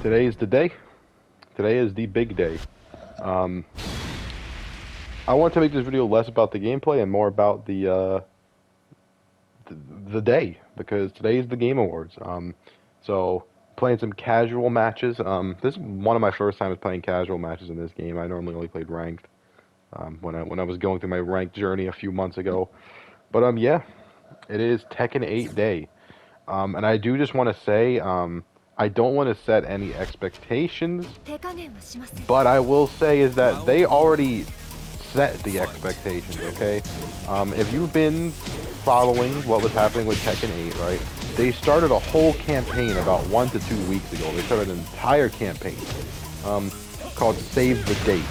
Today is the day. Today is the big day. Um, I want to make this video less about the gameplay and more about the day, because today is the Game Awards. So playing some casual matches. This is one of my first times playing casual matches in this game. I normally only played ranked. When I was going through my ranked journey a few months ago. But yeah, it is Tekken 8 day. And I do just want to say, I don't want to set any expectations, but I will say is that they already set the expectations, okay? If you've been following what was happening with Tekken 8, right? They started a whole campaign about 1 to 2 weeks ago. They started an entire campaign called Save the Date.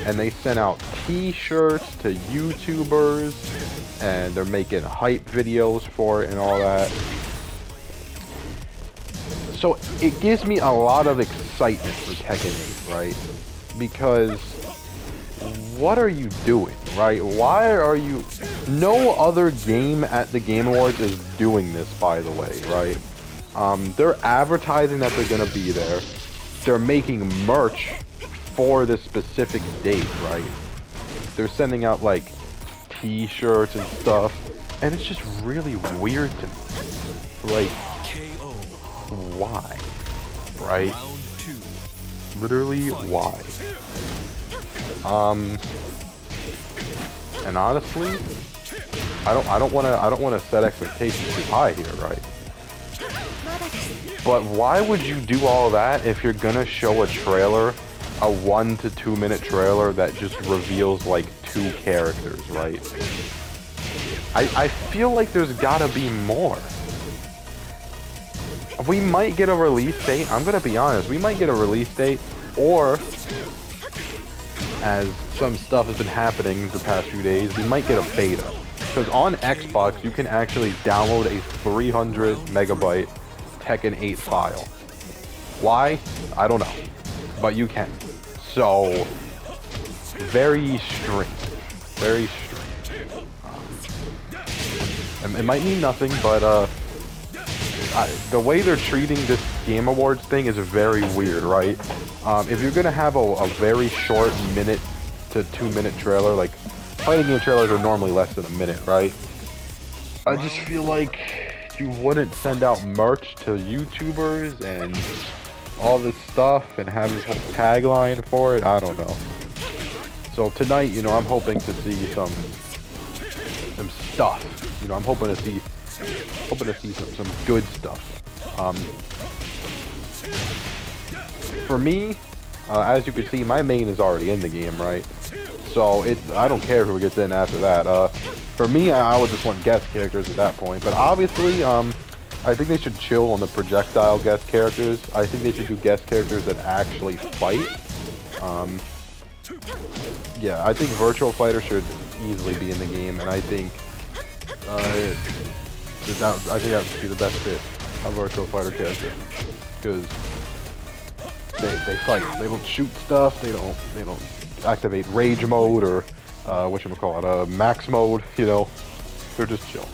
And they sent out t-shirts to YouTubers, and they're making hype videos for it and all that. So it gives me a lot of excitement for Tekken 8, right? Because what are you doing, right? Why are you... No other game at the Game Awards is doing this, by the way, right? They're advertising that they're gonna be there. They're making merch for this specific date, right? They're sending out like t-shirts and stuff, and it's just really weird to me. Like, why? Right? Literally, why? And honestly, I don't wanna set expectations too high here, right? But why would you do all that if you're gonna show a trailer, a 1 to 2 minute trailer that just reveals like 2 characters, right? I feel like there's gotta be more. We might get a release date. I'm gonna be honest, we might get a release date, or as some stuff has been happening the past few days, we might get a beta. Because on Xbox you can actually download a 300 megabyte Tekken 8 file. Why? I don't know. But you can. So, very strange. Very strange. It might mean nothing, but the way they're treating this Game Awards thing is very weird, right? If you're gonna have a very short 1 to 2 minute trailer, like fighting game trailers are normally less than a minute, right? I just feel like you wouldn't send out merch to YouTubers and all this stuff and have this whole tagline for it. I don't know. So tonight, you know, I'm hoping to see some stuff. You know, I'm hoping to see some good stuff. For me, as you can see, my main is already in the game, right? So I don't care who gets in after that. For me, I would just want guest characters at that point. But obviously, I think they should chill on the projectile guest characters. I think they should do guest characters that actually fight. Yeah, I think Virtual Fighter should easily be in the game, and I think that would be the best fit, a Virtual Fighter character, because they fight. They don't shoot stuff. They don't activate rage mode or whatchamacallit, max mode. You know, they're just chill.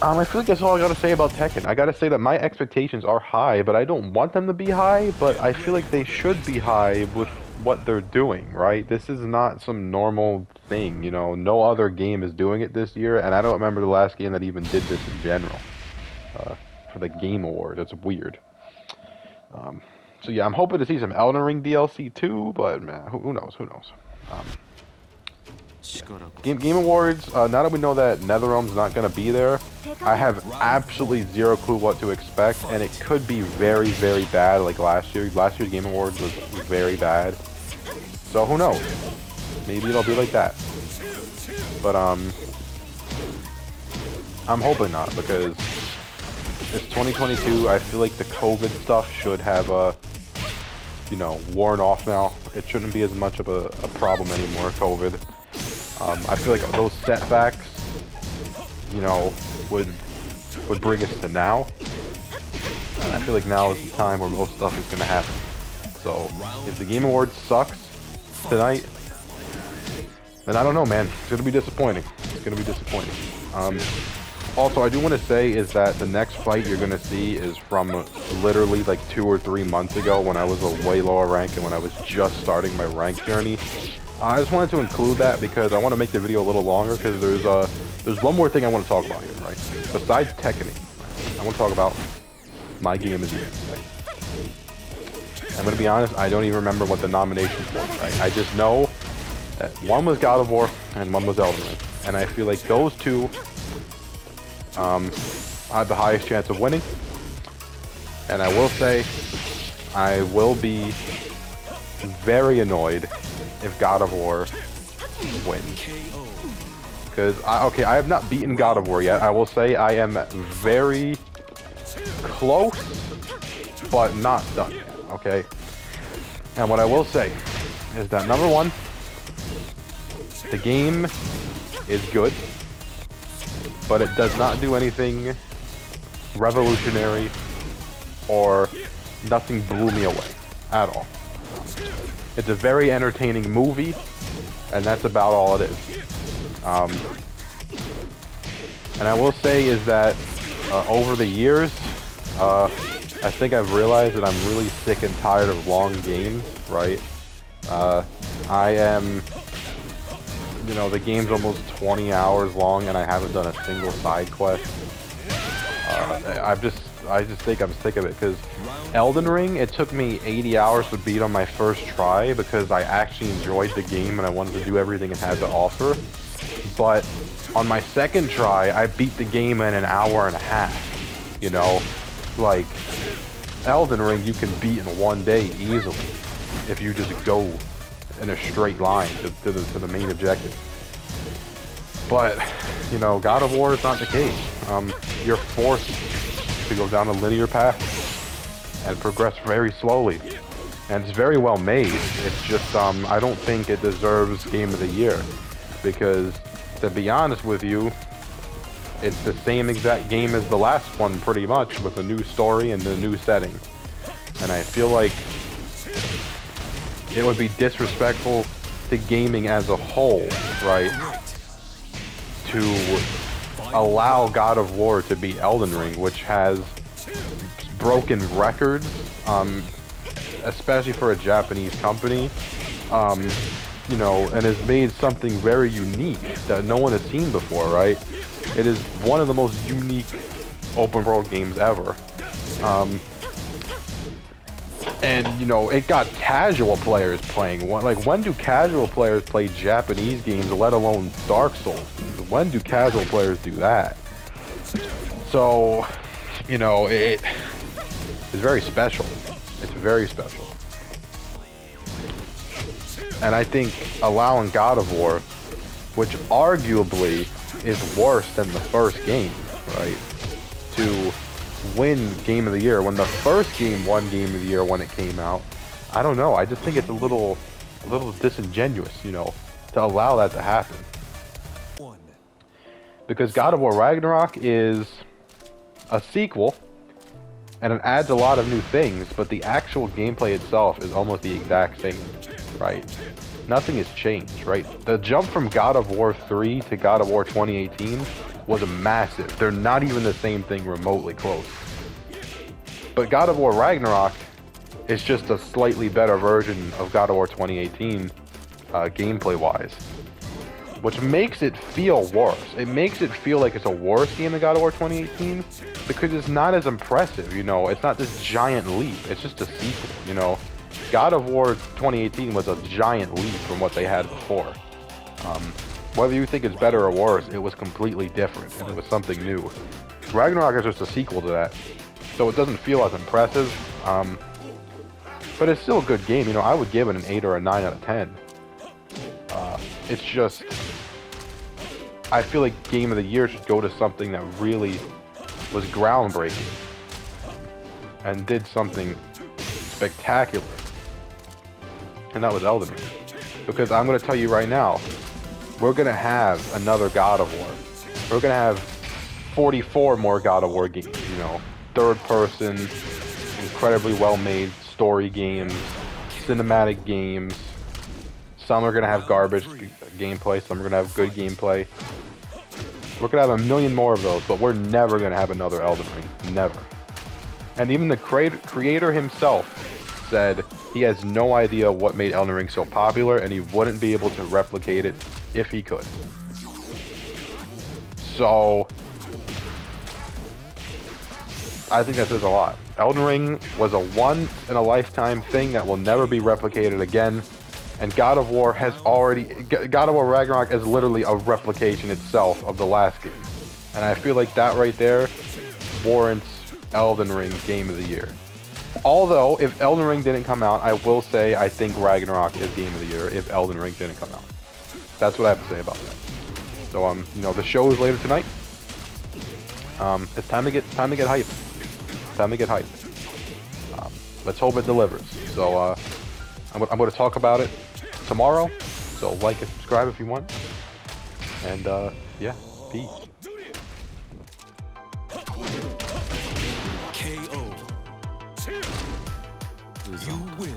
I feel like that's all I gotta say about Tekken. I gotta say that my expectations are high, but I don't want them to be high, but I feel like they should be high with what they're doing, right? This is not some normal thing, you know? No other game is doing it this year, and I don't remember the last game that even did this in general. For the Game Award, that's weird. So yeah, I'm hoping to see some Elden Ring DLC too, but man, who knows, who knows? Game Awards, now that we know that NetherRealm's not going to be there, I have absolutely zero clue what to expect, and it could be very, very bad like last year. Last year's Game Awards was very bad. So who knows? Maybe it'll be like that. But I'm hoping not, because it's 2022. I feel like the COVID stuff should have you know, worn off now. It shouldn't be as much of a problem anymore, COVID. I feel like those setbacks, you know, would bring us to now. And I feel like now is the time where most stuff is going to happen. So, if the Game Awards sucks tonight, then I don't know, man. It's going to be disappointing. It's going to be disappointing. Also, I do want to say is that the next fight you're going to see is from literally like 2 or 3 months ago when I was a way lower rank and when I was just starting my rank journey. I just wanted to include that because I want to make the video a little longer because there's one more thing I want to talk about here, right? Besides Tekken, I want to talk about my game of the year. Right? I'm going to be honest, I don't even remember what the nominations were, right? I just know that one was God of War and one was Elden Ring. And I feel like those two had the highest chance of winning. And I will say, I will be very annoyed if God of War wins. Because, I have not beaten God of War yet. I will say I am very close, but not done yet, okay? And what I will say is that, number one, the game is good, but it does not do anything revolutionary or nothing blew me away at all. It's a very entertaining movie, and that's about all it is. And I will say is that over the years, I think I've realized that I'm really sick and tired of long games, right? I am, you know, the game's almost 20 hours long and I haven't done a single side quest. I just think I'm sick of it because Elden Ring, it took me 80 hours to beat on my first try because I actually enjoyed the game and I wanted to do everything it had to offer. But on my second try, I beat the game in an hour and a half, you know? Like, Elden Ring you can beat in one day easily if you just go in a straight line to the main objective. But, you know, God of War is not the case. You're forced to go down a linear path and progress very slowly. And it's very well made. It's just, I don't think it deserves Game of the Year. Because, to be honest with you, it's the same exact game as the last one, pretty much, with a new story and a new setting. And I feel like it would be disrespectful to gaming as a whole, right? To allow God of War to beat Elden Ring, which has broken records, especially for a Japanese company, you know, and has made something very unique that no one has seen before, right? It is one of the most unique open world games ever. And, you know, it got casual players playing. Like, when do casual players play Japanese games, let alone Dark Souls? When do casual players do that? So, you know, it is very special. It's very special. And I think allowing God of War, which arguably is worse than the first game, right, to win Game of the Year when the first game won Game of the Year when it came out, I don't know. I just think it's a little disingenuous, you know, to allow that to happen. Because God of War Ragnarok is a sequel, and it adds a lot of new things, but the actual gameplay itself is almost the exact same, right? Nothing has changed, right? The jump from God of War 3 to God of War 2018 was massive. They're not even the same thing remotely close. But God of War Ragnarok is just a slightly better version of God of War 2018, gameplay-wise. Which makes it feel worse. It makes it feel like it's a worse game than God of War 2018 because it's not as impressive, you know? It's not this giant leap. It's just a sequel, you know? God of War 2018 was a giant leap from what they had before. Whether you think it's better or worse, it was completely different, and it was something new. Ragnarok is just a sequel to that, so it doesn't feel as impressive, but it's still a good game. You know, I would give it an 8 or a 9 out of 10. It's just, I feel like Game of the Year should go to something that really was groundbreaking and did something spectacular, and that was Elden Ring. Because I'm going to tell you right now, we're going to have another God of War. We're going to have 44 more God of War games, you know, third person, incredibly well made story games, cinematic games. Some are going to have garbage gameplay, some are going to have good gameplay. We're gonna have a million more of those, but we're never gonna have another Elden Ring. Never. And even the creator himself said he has no idea what made Elden Ring so popular, and he wouldn't be able to replicate it if he could. So, I think that says a lot. Elden Ring was a once-in-a-lifetime thing that will never be replicated again, and God of War Ragnarok is literally a replication itself of the last game. And I feel like that right there warrants Elden Ring Game of the Year. Although, if Elden Ring didn't come out, I will say I think Ragnarok is Game of the Year if Elden Ring didn't come out. That's what I have to say about that. So, you know, the show is later tonight. It's time to get hyped. Time to get hyped. Let's hope it delivers. So, I'm going to talk about it tomorrow. So, like and subscribe if you want. And, yeah, peace. KO. You win.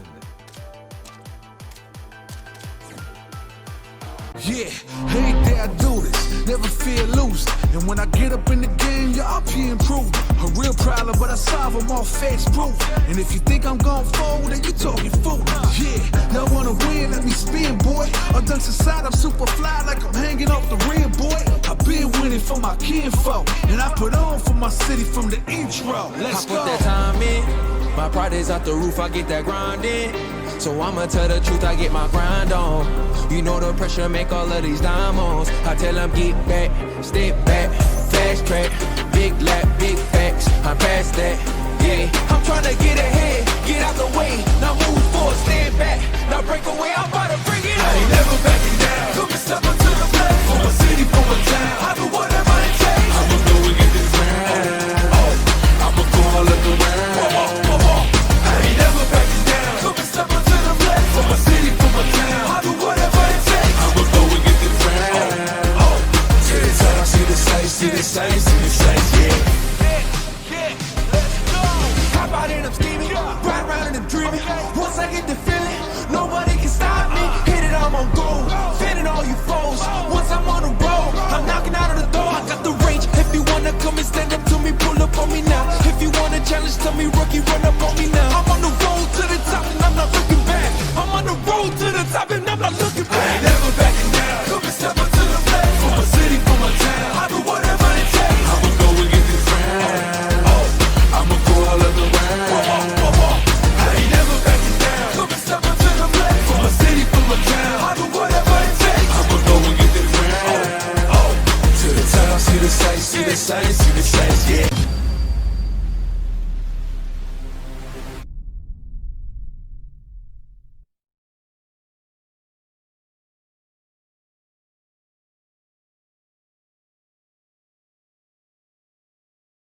Yeah, hate that I do this, never feel loose. And when I get up in the game, y'all be improved. A real problem, but I solve them all facts proof. And if you think I'm gon' fold, then you talking fool. Yeah, y'all wanna win, let me spin, boy. All dunks aside, I'm super fly like I'm hanging off the rim, boy. I've been winning for my kinfolk, and I put on for my city from the intro. Let's go. I put that time in, my pride is out the roof, I get that grind in. So I'ma tell the truth, I get my grind on. You know the pressure make all of these diamonds. I tell them get back, step back, fast track, big lap, big facts. I'm past that, yeah. I'm tryna get ahead, get out the way. Now move forward, stand back, now break away. I'm about to bring it on. I ain't never backing down. Come and step up to the plate. For my city, for my town. I do whatever it takes. I'ma go and get this round. Oh, I'ma go all of the round. I ain't never backing down. Come and step up to the plate. For my city, for my town. I do whatever it takes. I'ma go and get this round. Oh, to the top, I see the sights, see the sights, see the sights, yeah. Hop out and I'm scheming, ride around and I'm dreaming. Once I get the feeling, nobody can stop me. Hit it, I'm on gold, fending all you foes. Once I'm on the road, I'm knocking out of the door. I got the range, if you wanna come and stand up to me, pull up on me now. If you wanna challenge, tell me rookie, run up on me now. I'm on the road to the top and I'm not looking back. I'm on the road to the top and I'm not looking back. I ain't never backing down. Come and step up to the plate. For my city, for my town. I do whatever it takes. I'ma go and get this round. Oh, I'ma go all of the round. I ain't never backing down. Come and step up to the plate. For my city, for my town. I do whatever it takes. I'ma go and get this round. Oh, to the top, see the sights, see the sights, see the sights, yeah.